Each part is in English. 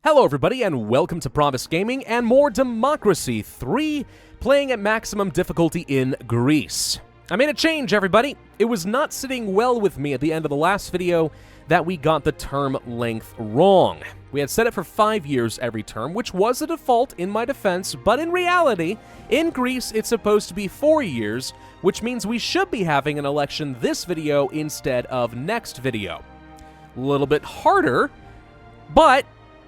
Hello everybody and welcome to Pravus Gaming and more Democracy 3, playing at maximum difficulty in Greece. I made a change, everybody. It was not sitting well with me at the end of the last video that we got the term length wrong. We had set it for 5 years every term, which was a default in my defense, but in reality, in Greece it's supposed to be 4 years, which means we should be having an election this video instead of next video. A little bit harder, but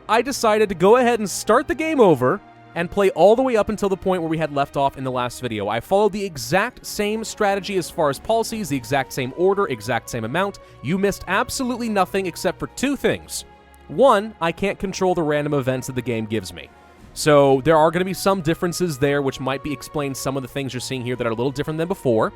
I decided to go ahead and start the game over and play all the way up until the point where we had left off in the last video. I followed the exact same strategy as far as policies, the exact same order, exact same amount. You missed absolutely nothing except for two things. One, I can't control the random events that the game gives me. So there are going to be some differences there, which might be explain some of the things you're seeing here that are a little different than before.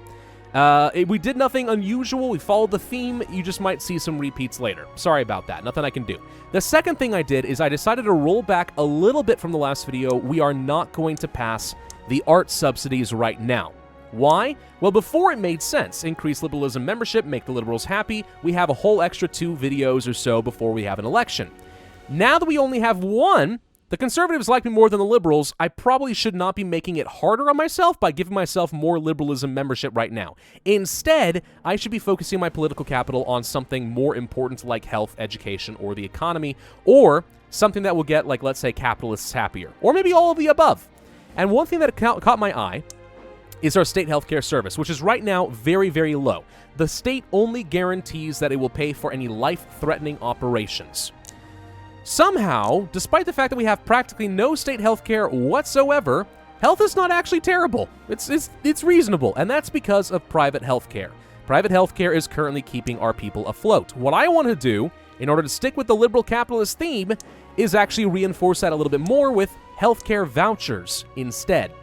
We did nothing unusual. We followed the theme. You just might see some repeats later. Sorry about that. Nothing I can do. The second thing I did is I decided to roll back a little bit from the last video. We are not going to pass the art subsidies right now. Why? Well, before it made sense. Increase liberalism membership, make the liberals happy. We have a whole extra 2 videos or so before we have an election. Now that we only have one, the conservatives like me more than the liberals. I probably should not be making it harder on myself by giving myself more liberalism membership right now. Instead, I should be focusing my political capital on something more important like health, education, or the economy, or something that will get, like, let's say, capitalists happier, or maybe all of the above. And one thing that caught my eye is our state healthcare service, which is right now very, very low. The state only guarantees that it will pay for any life-threatening operations. Somehow, despite the fact that we have practically no state healthcare whatsoever, health is not actually terrible. It's reasonable, and that's because of private healthcare. Private healthcare is currently keeping our people afloat. What I want to do, in order to stick with the liberal capitalist theme, is actually reinforce that a little bit more with healthcare vouchers instead.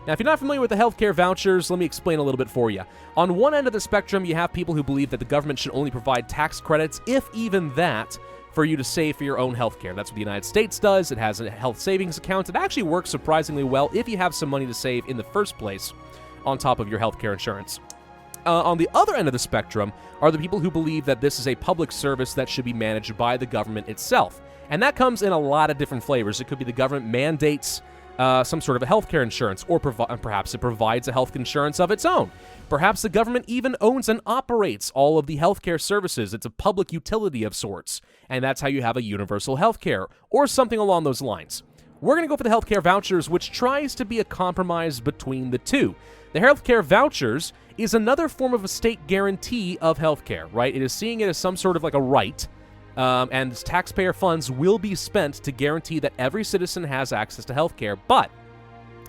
Now, if you're not familiar with the healthcare vouchers, let me explain a little bit for you. On one end of the spectrum, you have people who believe that the government should only provide tax credits, if even that, for you to save for your own healthcare. That's what the United States does. It has a health savings account. It actually works surprisingly well if you have some money to save in the first place on top of your healthcare insurance. On the other end of the spectrum are the people who believe that this is a public service that should be managed by the government itself. And that comes in a lot of different flavors. It could be the government mandates some sort of a healthcare insurance, or perhaps it provides a health insurance of its own. Perhaps the government even owns and operates all of the healthcare services. It's a public utility of sorts, and that's how you have a universal healthcare, or something along those lines. We're going to go for the healthcare vouchers, which tries to be a compromise between the two. The healthcare vouchers is another form of a state guarantee of healthcare, right? It is seeing it as some sort of like a right, and taxpayer funds will be spent to guarantee that every citizen has access to healthcare, but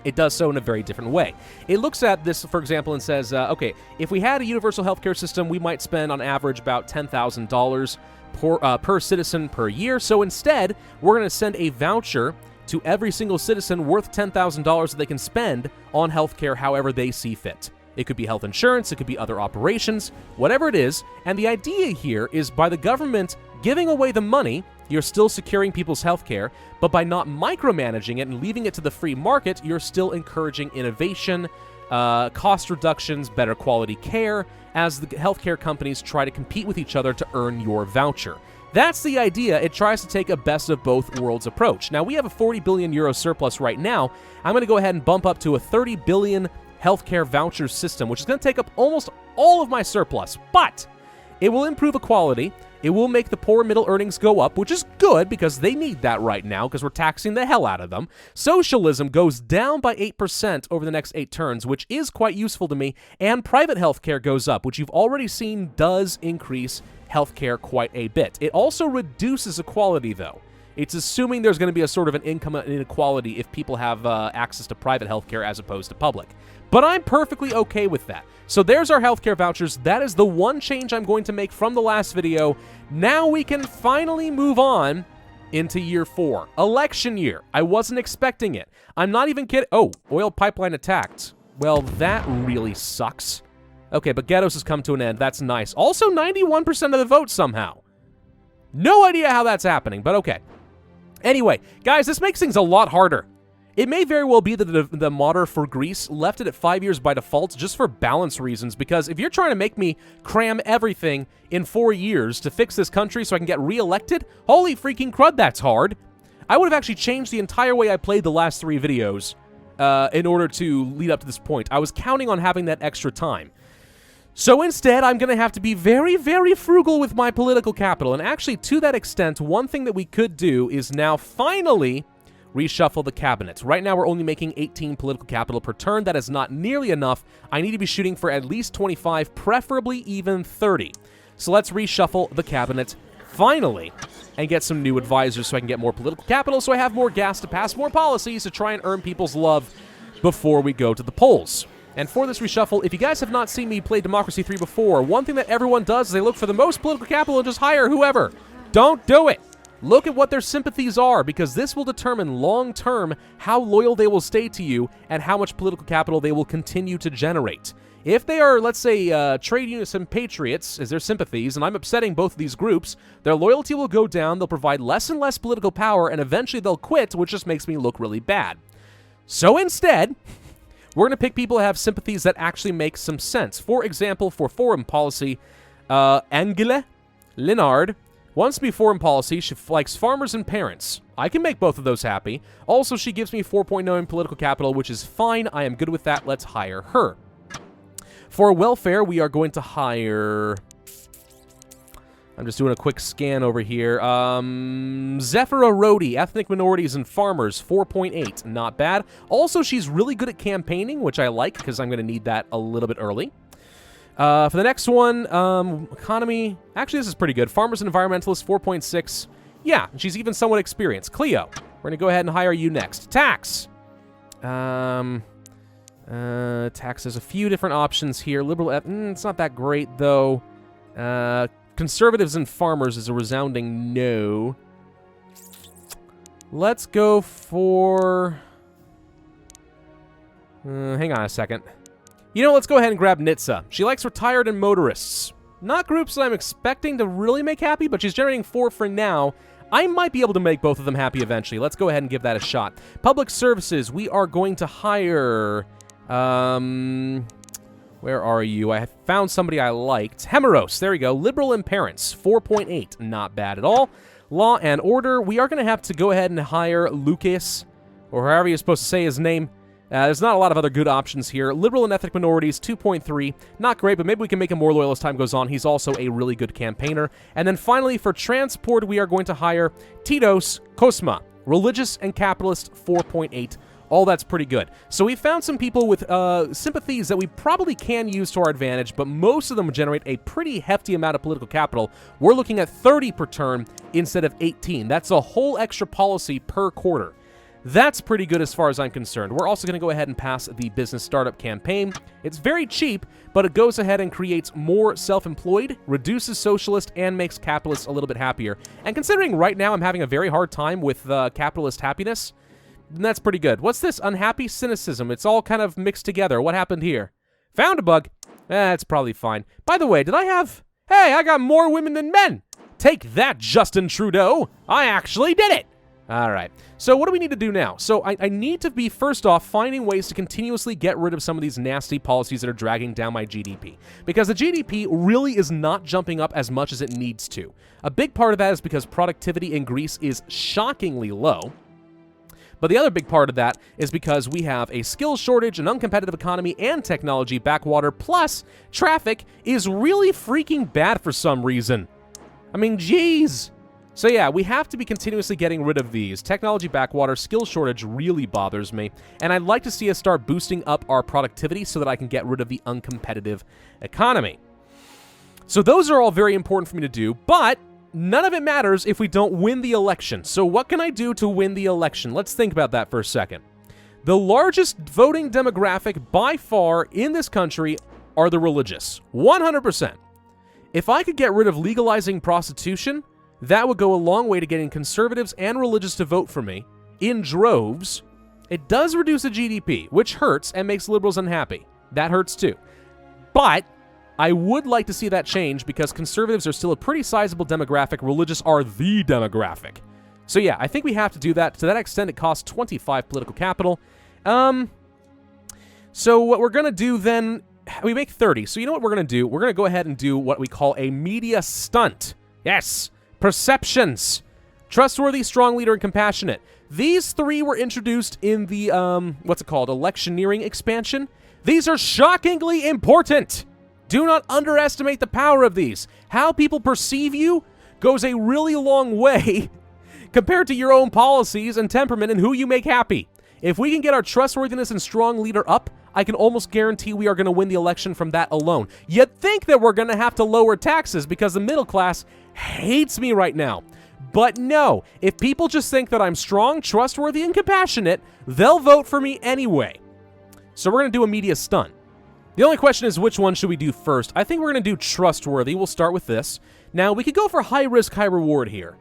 it does so in a very different way. It looks at this, for example, and says, okay, if we had a universal healthcare system, we might spend on average about $10,000 per citizen per year. So instead, we're going to send a voucher to every single citizen worth $10,000 that they can spend on healthcare however they see fit. It could be health insurance, it could be other operations, whatever it is. And the idea here is by the government giving away the money, you're still securing people's healthcare, but by not micromanaging it and leaving it to the free market, you're still encouraging innovation, cost reductions, better quality care, as the healthcare companies try to compete with each other to earn your voucher. That's the idea. It tries to take a best of both worlds approach. Now, we have a 40 billion euro surplus right now. I'm going to go ahead and bump up to a 30 billion healthcare voucher system, which is going to take up almost all of my surplus, but it will improve equality. It will make the poor middle earnings go up, which is good because they need that right now because we're taxing the hell out of them. Socialism goes down by 8% over the next 8 turns, which is quite useful to me, and private healthcare goes up, which you've already seen does increase healthcare quite a bit. It also reduces equality, though. It's assuming there's going to be a sort of an income inequality if people have access to private healthcare as opposed to public. But I'm perfectly okay with that. So there's our healthcare vouchers. That is the one change I'm going to make from the last video. Now we can finally move on into year 4. Election year. I wasn't expecting it. I'm not even kidding. Oh, oil pipeline attacked. Well, that really sucks. Okay, but Ghettos has come to an end. That's nice. Also, 91% of the vote somehow. No idea how that's happening, but okay. Anyway, guys, this makes things a lot harder. It may very well be that the modder for Greece left it at 5 years by default just for balance reasons, because if you're trying to make me cram everything in 4 years to fix this country so I can get re-elected, holy freaking crud, that's hard. I would have actually changed the entire way I played the last 3 videos in order to lead up to this point. I was counting on having that extra time. So instead, I'm going to have to be very, very frugal with my political capital. And actually, to that extent, one thing that we could do is now finally reshuffle the cabinet. Right now, we're only making 18 political capital per turn. That is not nearly enough. I need to be shooting for at least 25, preferably even 30. So let's reshuffle the cabinet finally and get some new advisors so I can get more political capital, so I have more gas to pass more policies to try and earn people's love before we go to the polls. And for this reshuffle, if you guys have not seen me play Democracy 3 before, one thing that everyone does is they look for the most political capital and just hire whoever. Don't do it. Look at what their sympathies are, because this will determine long-term how loyal they will stay to you and how much political capital they will continue to generate. If they are, let's say, trade unionists and patriots as their sympathies, and I'm upsetting both of these groups, their loyalty will go down, they'll provide less and less political power, and eventually they'll quit, which just makes me look really bad. So instead, we're going to pick people who have sympathies that actually make some sense. For example, for foreign policy, Angela Linard wants to be foreign policy. She likes farmers and parents. I can make both of those happy. Also, she gives me 4.9 political capital, which is fine. I am good with that. Let's hire her. For welfare, we are going to hire... I'm just doing a quick scan over here. Zephyra Rhodey, ethnic minorities and farmers, 4.8. Not bad. Also, she's really good at campaigning, which I like, because I'm going to need that a little bit early. For the next one, economy... Actually, this is pretty good. Farmers and environmentalists, 4.6. Yeah, she's even somewhat experienced. Cleo, we're going to go ahead and hire you next. Tax. Tax, there's a few different options here. Liberal... it's not that great, though. Conservatives and farmers is a resounding no. Let's go for... hang on a second. You know, let's go ahead and grab Nitsa. She likes retired and motorists. Not groups that I'm expecting to really make happy, but she's generating 4 for now. I might be able to make both of them happy eventually. Let's go ahead and give that a shot. Public services, we are going to hire... where are you? I found somebody I liked. Hemeros, there we go. Liberal and parents, 4.8. Not bad at all. Law and order, we are going to have to go ahead and hire Lucas, or however you're supposed to say his name. There's not a lot of other good options here. Liberal and ethnic minorities, 2.3. Not great, but maybe we can make him more loyal as time goes on. He's also a really good campaigner. And then finally, for transport, we are going to hire Titos Cosma, religious and capitalist, 4.8. All that's pretty good. So we found some people with sympathies that we probably can use to our advantage, but most of them generate a pretty hefty amount of political capital. We're looking at 30 per turn instead of 18. That's a whole extra policy per quarter. That's pretty good as far as I'm concerned. We're also going to go ahead and pass the business startup campaign. It's very cheap, but it goes ahead and creates more self-employed, reduces socialist, and makes capitalists a little bit happier. And considering right now I'm having a very hard time with capitalist happiness, that's pretty good. What's this? Unhappy cynicism. It's all kind of mixed together. What happened here? Found a bug. That's probably fine. By the way, did I have... Hey, I got more women than men. Take that, Justin Trudeau. I actually did it. All right. So what do we need to do now? So I need to be, first off, finding ways to continuously get rid of some of these nasty policies that are dragging down my GDP. Because the GDP really is not jumping up as much as it needs to. A big part of that is because productivity in Greece is shockingly low. But the other big part of that is because we have a skills shortage, an uncompetitive economy, and technology backwater, plus traffic is really freaking bad for some reason. I mean, geez. So yeah, we have to be continuously getting rid of these. Technology backwater, skills shortage really bothers me, and I'd like to see us start boosting up our productivity so that I can get rid of the uncompetitive economy. So those are all very important for me to do, but none of it matters if we don't win the election. So what can I do to win the election? Let's think about that for a second. The largest voting demographic by far in this country are the religious. 100%. If I could get rid of legalizing prostitution, that would go a long way to getting conservatives and religious to vote for me in droves. It does reduce the GDP, which hurts and makes liberals unhappy. That hurts too. But I would like to see that change because conservatives are still a pretty sizable demographic. Religious are the demographic. So yeah, I think we have to do that. To that extent, it costs 25 political capital. So what we're going to do then, we make 30. So you know what we're going to do? We're going to go ahead and do what we call a media stunt. Yes, perceptions. Trustworthy, strong leader, and compassionate. These three were introduced in the, what's it called, electioneering expansion. These are shockingly important. Do not underestimate the power of these. How people perceive you goes a really long way compared to your own policies and temperament and who you make happy. If we can get our trustworthiness and strong leader up, I can almost guarantee we are going to win the election from that alone. You'd think that we're going to have to lower taxes because the middle class hates me right now. But no, if people just think that I'm strong, trustworthy, and compassionate, they'll vote for me anyway. So we're going to do a media stunt. The only question is, which one should we do first? I think we're going to do trustworthy. We'll start with this. Now, we could go for high risk, high reward here.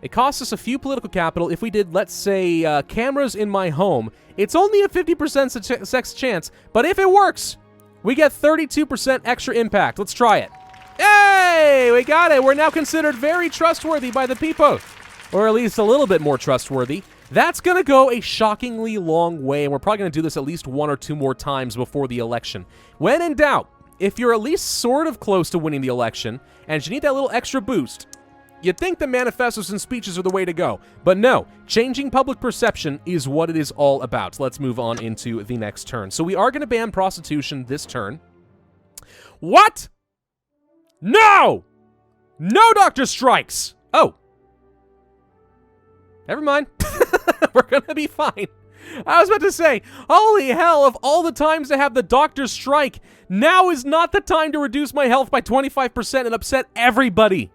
It costs us a few political capital. If we did, let's say, cameras in my home, it's only a 50% success chance, but if it works, we get 32% extra impact. Let's try it. Hey, we got it. We're now considered very trustworthy by the people, or at least a little bit more trustworthy. That's going to go a shockingly long way, and we're probably going to do this at least 1 or 2 more times before the election. When in doubt, if you're at least sort of close to winning the election, and you need that little extra boost, you'd think that manifestos and speeches are the way to go. But no, changing public perception is what it is all about. Let's move on into the next turn. So we are going to ban prostitution this turn. What? No! No doctor strikes! Oh. Never mind. We're gonna be fine. I was about to say, holy hell, of all the times to have the doctors strike, now is not the time to reduce my health by 25% and upset everybody.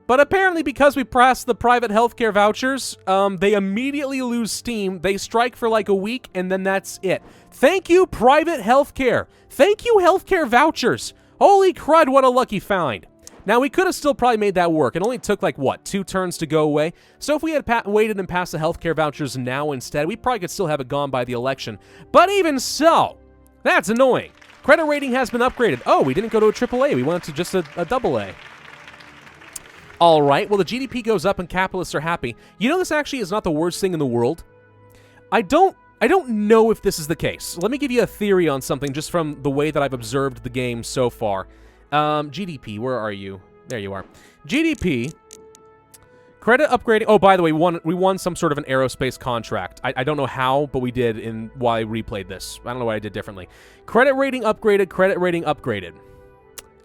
But apparently because we passed the private healthcare vouchers, they immediately lose steam, they strike for like a week, and then that's it. Thank you, private healthcare. Thank you, healthcare vouchers. Holy crud, what a lucky find. Now, we could have still probably made that work. It only took, like, what, 2 turns to go away? So if we had waited and passed the healthcare vouchers now instead, we probably could still have it gone by the election. But even so, that's annoying. Credit rating has been upgraded. Oh, we didn't go to a AAA. We went to just a AA. All right, well, the GDP goes up and capitalists are happy. You know, this actually is not the worst thing in the world. I don't know if this is the case. Let me give you a theory on something just from the way that I've observed the game so far. GDP, where are you? There you are. GDP, credit upgrading. Oh, by the way, we won some sort of an aerospace contract. I don't know how, but we did while I replayed this. I don't know what I did differently. Credit rating upgraded, credit rating upgraded.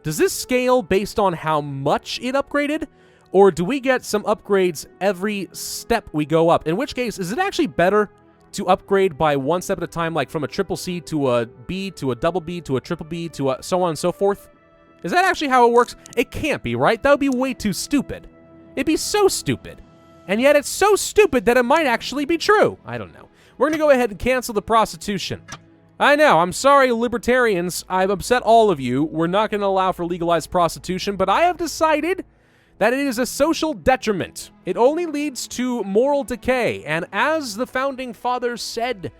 Does this scale based on how much it upgraded? Or do we get some upgrades every step we go up? In which case, is it actually better to upgrade by 1 step at a time, like from a triple C to a B to a double B to a triple B to a so on and so forth? Is that actually how it works? It can't be, right? That would be way too stupid. It'd be so stupid. And yet it's so stupid that it might actually be true. I don't know. We're going to go ahead and cancel the prostitution. I know. I'm sorry, libertarians. I've upset all of you. We're not going to allow for legalized prostitution, but I have decided that it is a social detriment. It only leads to moral decay. And as the founding fathers said,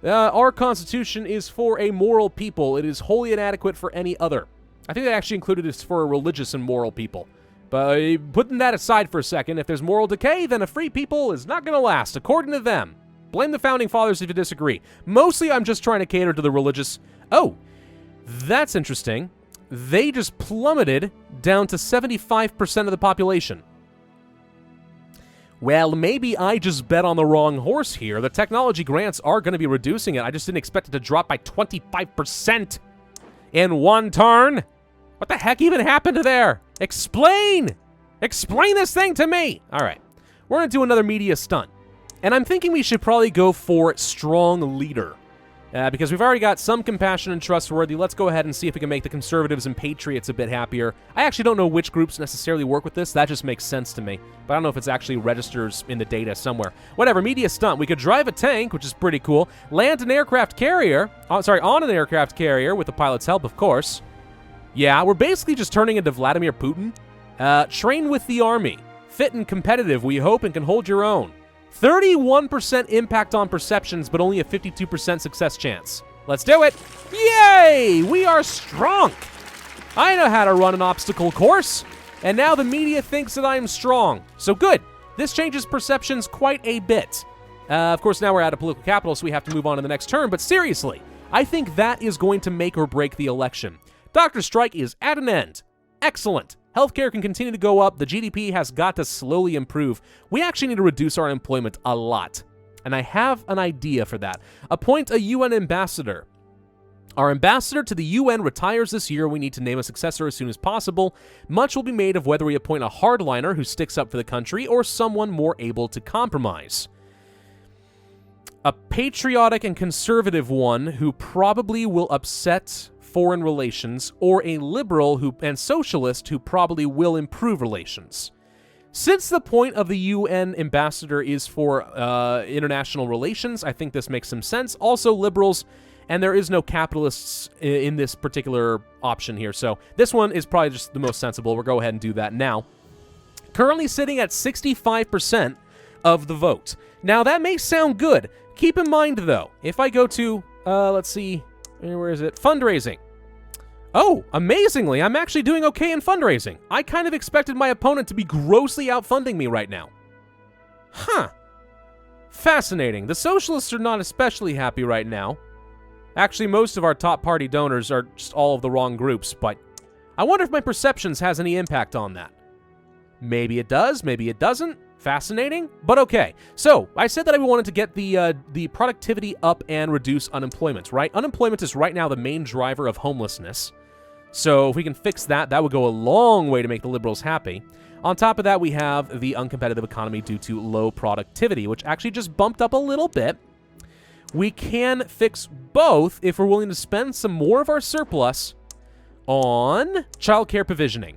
our Constitution is for a moral people. It is wholly inadequate for any other. I think they actually included it for a religious and moral people. But putting that aside for a second, if there's moral decay, then a free people is not going to last, according to them. Blame the founding fathers if you disagree. Mostly, I'm just trying to cater to the religious. Oh, that's interesting. They just plummeted down to 75% of the population. Well, maybe I just bet on the wrong horse here. The technology grants are going to be reducing it. I just didn't expect it to drop by 25% in one turn. What the heck even happened to there? Explain! Explain this thing to me! All right, we're going to do another media stunt. And I'm thinking we should probably go for strong leader. Because we've already got some compassion and trustworthy. Let's go ahead and see if we can make the conservatives and patriots a bit happier. I actually don't know which groups necessarily work with this. That just makes sense to me. But I don't know if it's actually registers in the data somewhere. Whatever, media stunt. We could drive a tank, which is pretty cool. Land an aircraft carrier. On an aircraft carrier with the pilot's help, of course. Yeah, we're basically just turning into Vladimir Putin. Train with the army. Fit and competitive, we hope, and can hold your own. 31% impact on perceptions, but only a 52% success chance. Let's do it. Yay! We are strong. I know how to run an obstacle course. And now the media thinks that I am strong. So good. This changes perceptions quite a bit. Of course, now we're out of political capital, so we have to move on to the next turn. But seriously, I think that is going to make or break the election. Dr. Strike is at an end. Excellent. Healthcare can continue to go up. The GDP has got to slowly improve. We actually need to reduce our unemployment a lot. And I have an idea for that. Appoint a UN ambassador. Our ambassador to the UN retires this year. We need to name a successor as soon as possible. Much will be made of whether we appoint a hardliner who sticks up for the country or someone more able to compromise. A patriotic and conservative one who probably will upset foreign relations, or a liberal and socialist who probably will improve relations. Since the point of the UN ambassador is for international relations, I think this makes some sense. Also, liberals, and there is no capitalists in this particular option here, so this one is probably just the most sensible. We'll go ahead and do that now. Currently sitting at 65% of the vote. Now, that may sound good. Keep in mind, though, if I go to, let's see, where is it? Fundraising. Oh, amazingly, I'm actually doing okay in fundraising. I kind of expected my opponent to be grossly outfunding me right now. Huh. Fascinating. The socialists are not especially happy right now. Actually, most of our top party donors are just all of the wrong groups, but I wonder if my perceptions has any impact on that. Maybe it does, maybe it doesn't. Fascinating, but okay. So, I said that I wanted to get the productivity up and reduce unemployment, right? Unemployment is right now the main driver of homelessness. So, if we can fix that, that would go a long way to make the liberals happy. On top of that, we have the uncompetitive economy due to low productivity, which actually just bumped up a little bit. We can fix both if we're willing to spend some more of our surplus on childcare provisioning.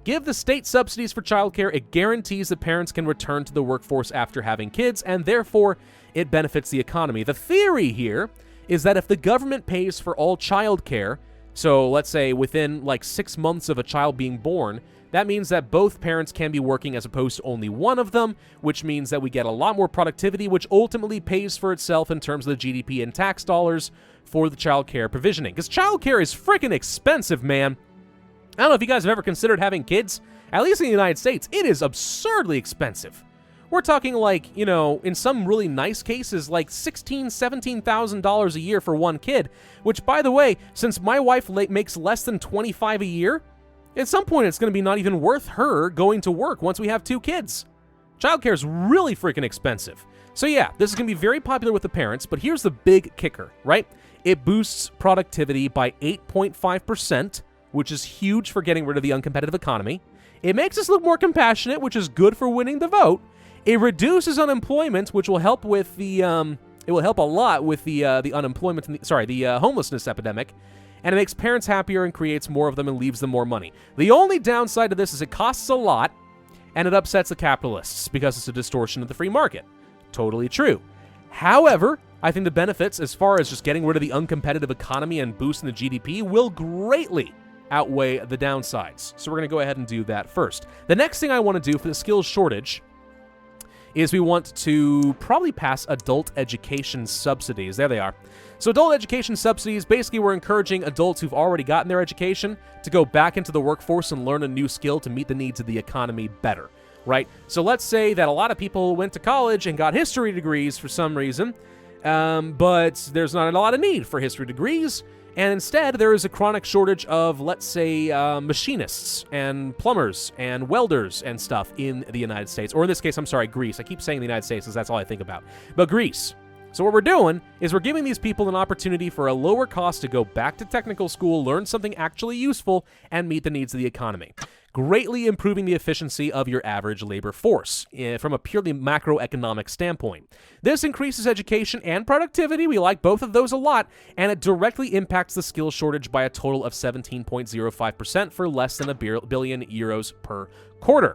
Give the state subsidies for childcare. It guarantees that parents can return to the workforce after having kids, and therefore it benefits the economy. The theory here is that if the government pays for all childcare, so let's say within like 6 months of a child being born, that means that both parents can be working as opposed to only one of them, which means that we get a lot more productivity, which ultimately pays for itself in terms of the GDP and tax dollars for the childcare provisioning. Because childcare is freaking expensive, man. I don't know if you guys have ever considered having kids. At least in the United States, it is absurdly expensive. We're talking like, you know, in some really nice cases, like $16,000, $17,000 a year for one kid, which, by the way, since my wife makes less than $25,000 a year, at some point it's going to be not even worth her going to work once we have 2 kids. Childcare is really freaking expensive. So yeah, this is going to be very popular with the parents, but here's the big kicker, right? It boosts productivity by 8.5%, which is huge for getting rid of the uncompetitive economy. It makes us look more compassionate, which is good for winning the vote. It reduces unemployment, which will help with the it will help a lot with the unemployment, the homelessness epidemic. And it makes parents happier and creates more of them and leaves them more money. The only downside to this is it costs a lot, and it upsets the capitalists because it's a distortion of the free market. Totally true. However, I think the benefits, as far as just getting rid of the uncompetitive economy and boosting the GDP, will greatly outweigh the downsides. So we're going to go ahead and do that first. The next thing I want to do for the skills shortage is we want to probably pass adult education subsidies. There they are. So adult education subsidies, basically we're encouraging adults who've already gotten their education to go back into the workforce and learn a new skill to meet the needs of the economy better, right? So let's say that a lot of people went to college and got history degrees for some reason, but there's not a lot of need for history degrees, and instead there is a chronic shortage of, let's say, machinists and plumbers and welders and stuff in the United States. Or in this case, I'm sorry, Greece. I keep saying the United States because that's all I think about. But Greece. So what we're doing is we're giving these people an opportunity for a lower cost to go back to technical school, learn something actually useful, and meet the needs of the economy, greatly improving the efficiency of your average labor force from a purely macroeconomic standpoint. This increases education and productivity. We like both of those a lot, and it directly impacts the skills shortage by a total of 17.05% for less than €1 billion per quarter.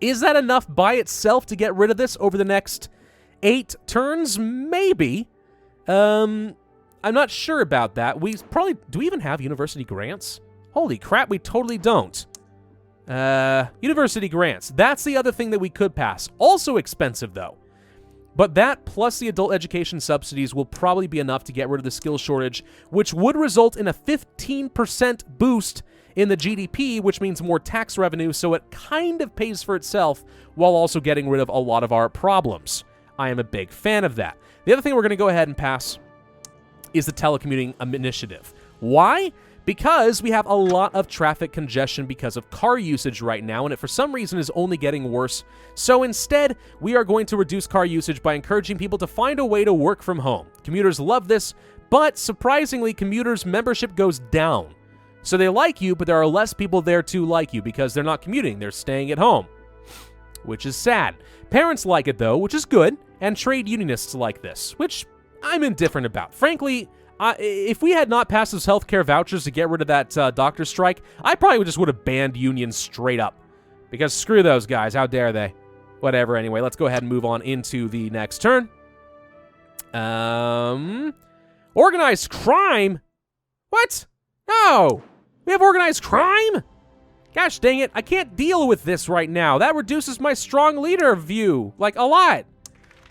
Is that enough by itself to get rid of this over the next 8 turns? Maybe. I'm not sure about that. Do we even have university grants? Holy crap, we totally don't. University grants. That's the other thing that we could pass. Also expensive, though. But that plus the adult education subsidies will probably be enough to get rid of the skills shortage, which would result in a 15% boost in the GDP, which means more tax revenue, so it kind of pays for itself while also getting rid of a lot of our problems. I am a big fan of that. The other thing we're going to go ahead and pass is the telecommuting initiative. Why? because we have a lot of traffic congestion because of car usage right now, and it for some reason is only getting worse. So instead, we are going to reduce car usage by encouraging people to find a way to work from home. Commuters love this, but surprisingly, commuters' membership goes down. So they like you, but there are less people there to like you because they're not commuting, they're staying at home, which is sad. Parents like it though, which is good, and trade unionists like this, which I'm indifferent about. Frankly, if we had not passed those healthcare vouchers to get rid of that doctor strike, I probably just would have banned unions straight up. Because screw those guys, how dare they? Whatever, anyway, let's go ahead and move on into the next turn. Organized crime? What? No! We have organized crime? Gosh dang it, I can't deal with this right now. That reduces my strong leader view, like, a lot.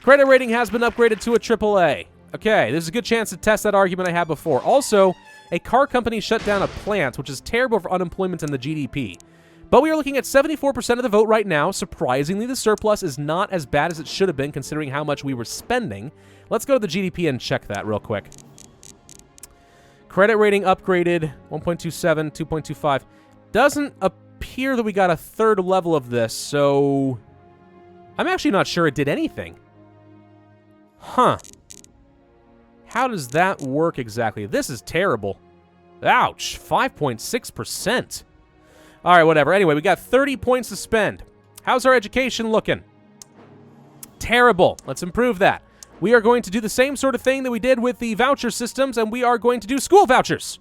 Credit rating has been upgraded to a AAA. Okay, there's a good chance to test that argument I had before. Also, a car company shut down a plant, which is terrible for unemployment and the GDP. But we are looking at 74% of the vote right now. Surprisingly, the surplus is not as bad as it should have been, considering how much we were spending. Let's go to the GDP and check that real quick. Credit rating upgraded, 1.27, 2.25. Doesn't appear that we got a third level of this, so I'm actually not sure it did anything. Huh. How does that work exactly? This is terrible. Ouch, 5.6%. All right, whatever. Anyway, we got 30 points to spend. How's our education looking? Terrible. Let's improve that. We are going to do the same sort of thing that we did with the voucher systems, and we are going to do school vouchers,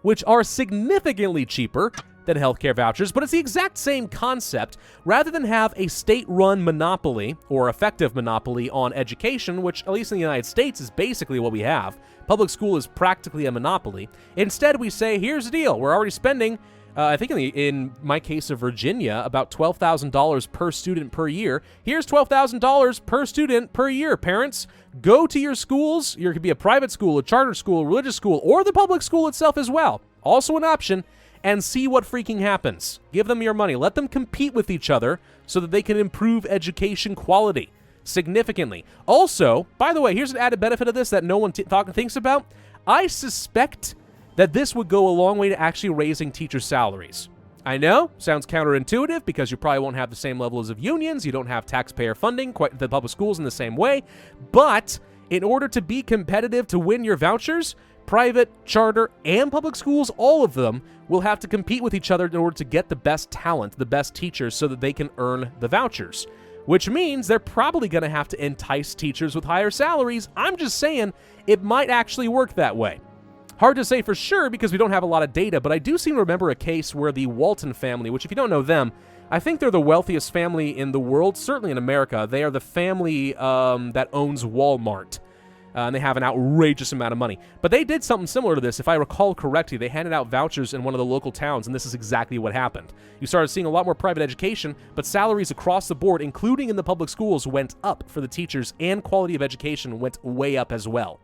which are significantly cheaper than healthcare vouchers, but it's the exact same concept. Rather than have a state-run monopoly, or effective monopoly, on education, which, at least in the United States, is basically what we have. Public school is practically a monopoly. Instead, we say, here's the deal. We're already spending, I think in my case of Virginia, about $12,000 per student per year. Here's $12,000 per student per year, parents. Go to your schools. It could be a private school, a charter school, a religious school, or the public school itself as well. Also an option. And see what freaking happens. Give them your money. Let them compete with each other so that they can improve education quality significantly. Also, by the way, here's an added benefit of this that no one thinks about. I suspect that this would go a long way to actually raising teacher salaries. I know, sounds counterintuitive because you probably won't have the same levels of unions. You don't have taxpayer funding, quite the public schools in the same way. But in order to be competitive to win your vouchers, private, charter, and public schools, all of them will have to compete with each other in order to get the best talent, the best teachers, so that they can earn the vouchers. Which means they're probably going to have to entice teachers with higher salaries. I'm just saying it might actually work that way. Hard to say for sure because we don't have a lot of data, but I do seem to remember a case where the Walton family, which if you don't know them, I think they're the wealthiest family in the world, certainly in America. They are the family that owns Walmart. And they have an outrageous amount of money. But they did something similar to this. If I recall correctly, they handed out vouchers in one of the local towns, and this is exactly what happened. You started seeing a lot more private education, but salaries across the board, including in the public schools, went up for the teachers, and quality of education went way up as well.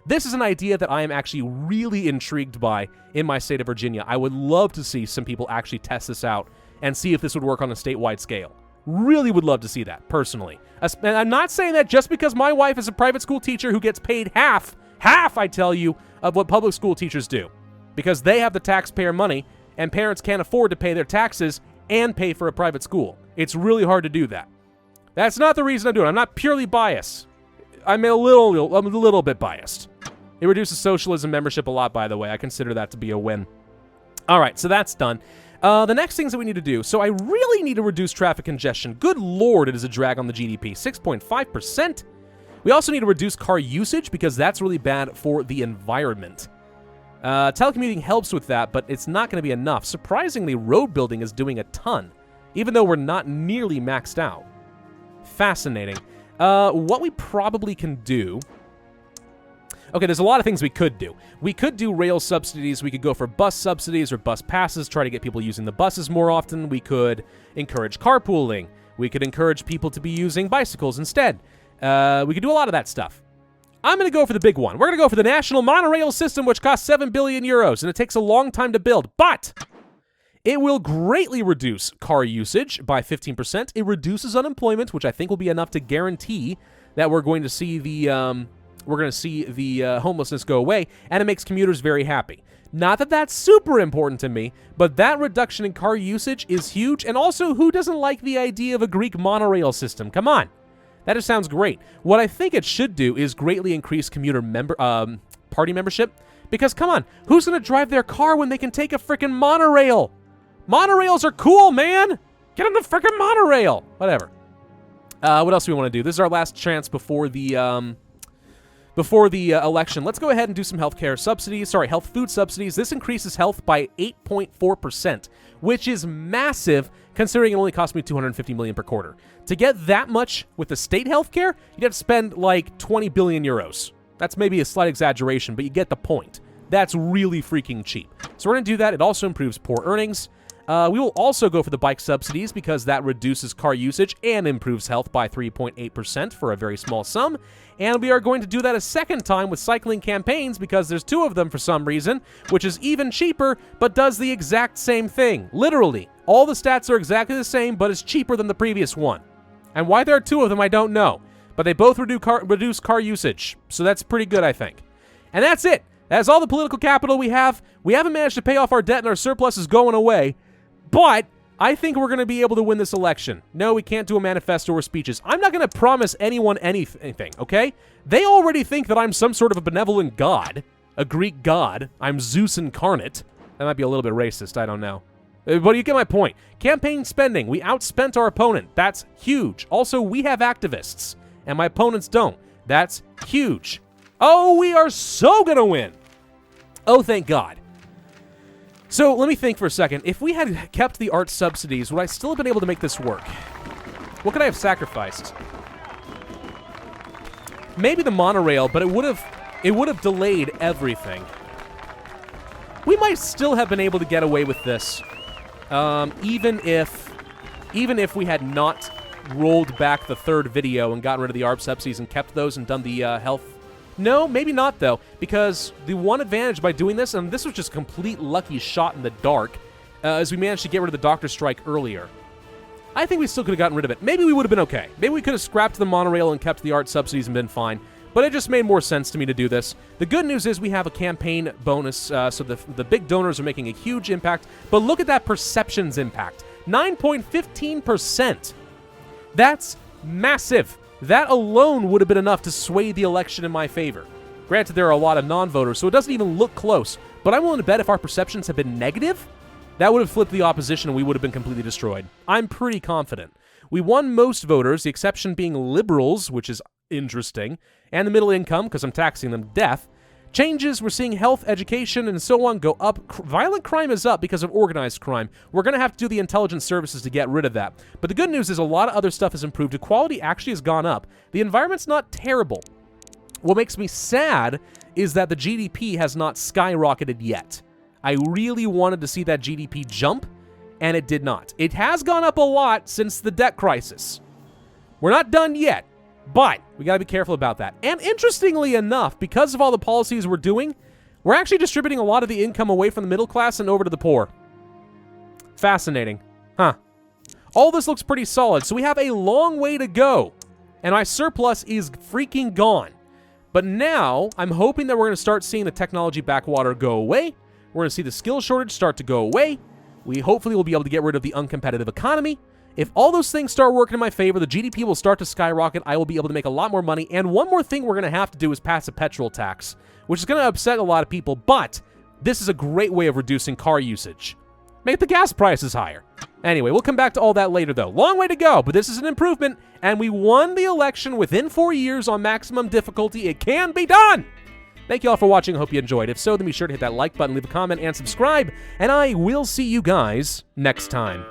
This is an idea that I am actually really intrigued by in my state of Virginia. I would love to see some people actually test this out and see if this would work on a statewide scale. Really would love to see that, personally. And I'm not saying that just because my wife is a private school teacher who gets paid half, I tell you, of what public school teachers do. Because they have the taxpayer money, and parents can't afford to pay their taxes and pay for a private school. It's really hard to do that. That's not the reason I'm doing it. I'm not purely biased. I'm a little bit biased. It reduces socialism membership a lot, by the way. I consider that to be a win. All right, so that's done. The next things that we need to do. So I really need to reduce traffic congestion. Good lord, it is a drag on the GDP. 6.5%. We also need to reduce car usage because that's really bad for the environment. Telecommuting helps with that, but it's not going to be enough. Surprisingly, road building is doing a ton, even though we're not nearly maxed out. Fascinating. What we probably can do... Okay, there's a lot of things we could do. We could do rail subsidies. We could go for bus subsidies or bus passes, try to get people using the buses more often. We could encourage carpooling. We could encourage people to be using bicycles instead. We could do a lot of that stuff. I'm going to go for the big one. We're going to go for the national monorail system, which costs 7 billion euros, and it takes a long time to build. But it will greatly reduce car usage by 15%. It reduces unemployment, which I think will be enough to guarantee that we're going to see the... homelessness go away, and it makes commuters very happy. Not that that's super important to me, but that reduction in car usage is huge, and also, who doesn't like the idea of a Greek monorail system? Come on. That just sounds great. What I think it should do is greatly increase commuter party membership, because come on, who's going to drive their car when they can take a freaking monorail? Monorails are cool, man! Get on the freaking monorail! Whatever. What else do we want to do? This is our last chance before the election. Let's go ahead and do some health food subsidies. This increases health by 8.4%, which is massive considering it only cost me $250 million per quarter. To get that much with the state healthcare, you'd have to spend like 20 billion euros. That's maybe a slight exaggeration, but you get the point. That's really freaking cheap. So we're going to do that. It also improves poor earnings. We will also go for the bike subsidies because that reduces car usage and improves health by 3.8% for a very small sum. And we are going to do that a second time with cycling campaigns because there's 2 of them for some reason, which is even cheaper, but does the exact same thing. Literally, all the stats are exactly the same, but it's cheaper than the previous one. And why there are 2 of them, I don't know. But they both reduce car usage, so that's pretty good, I think. And that's it. That's all the political capital we have. We haven't managed to pay off our debt, and our surplus is going away. But I think we're going to be able to win this election. No, we can't do a manifesto or speeches. I'm not going to promise anyone anything, okay? They already think that I'm some sort of a benevolent god, a Greek god. I'm Zeus incarnate. That might be a little bit racist, I don't know. But you get my point. Campaign spending. We outspent our opponent. That's huge. Also, we have activists, and my opponents don't. That's huge. Oh, we are so going to win. Oh, thank God. So let me think for a second. If we had kept the art subsidies, would I still have been able to make this work? What could I have sacrificed? Maybe the monorail, but it would have delayed everything. We might still have been able to get away with this, even if we had not rolled back the 3rd video and gotten rid of the ARB subsidies and kept those and done the health. No, maybe not, though, because the one advantage by doing this, and this was just a complete lucky shot in the dark, is we managed to get rid of the doctor strike earlier. I think we still could have gotten rid of it. Maybe we would have been okay. Maybe we could have scrapped the monorail and kept the art subsidies and been fine, but it just made more sense to me to do this. The good news is we have a campaign bonus, so the big donors are making a huge impact, but look at that perceptions impact. 9.15%. That's massive. That alone would have been enough to sway the election in my favor. Granted, there are a lot of non-voters, so it doesn't even look close, but I'm willing to bet if our perceptions had been negative, that would have flipped the opposition and we would have been completely destroyed. I'm pretty confident. We won most voters, the exception being liberals, which is interesting, and the middle income, because I'm taxing them to death. Changes, we're seeing health, education, and so on go up. Violent crime is up because of organized crime. We're going to have to do the intelligence services to get rid of that. But the good news is a lot of other stuff has improved. Equality actually has gone up. The environment's not terrible. What makes me sad is that the GDP has not skyrocketed yet. I really wanted to see that GDP jump, and it did not. It has gone up a lot since the debt crisis. We're not done yet. But we got to be careful about that. And interestingly enough, because of all the policies we're doing, we're actually distributing a lot of the income away from the middle class and over to the poor. Fascinating. Huh. All this looks pretty solid, so we have a long way to go. And our surplus is freaking gone. But now, I'm hoping that we're going to start seeing the technology backwater go away. We're going to see the skill shortage start to go away. We hopefully will be able to get rid of the uncompetitive economy. If all those things start working in my favor, the GDP will start to skyrocket, I will be able to make a lot more money, and one more thing we're going to have to do is pass a petrol tax, which is going to upset a lot of people, but this is a great way of reducing car usage. Make the gas prices higher. Anyway, we'll come back to all that later, though. Long way to go, but this is an improvement, and we won the election within 4 years on maximum difficulty. It can be done! Thank you all for watching. I hope you enjoyed. If so, then be sure to hit that like button, leave a comment, and subscribe, and I will see you guys next time.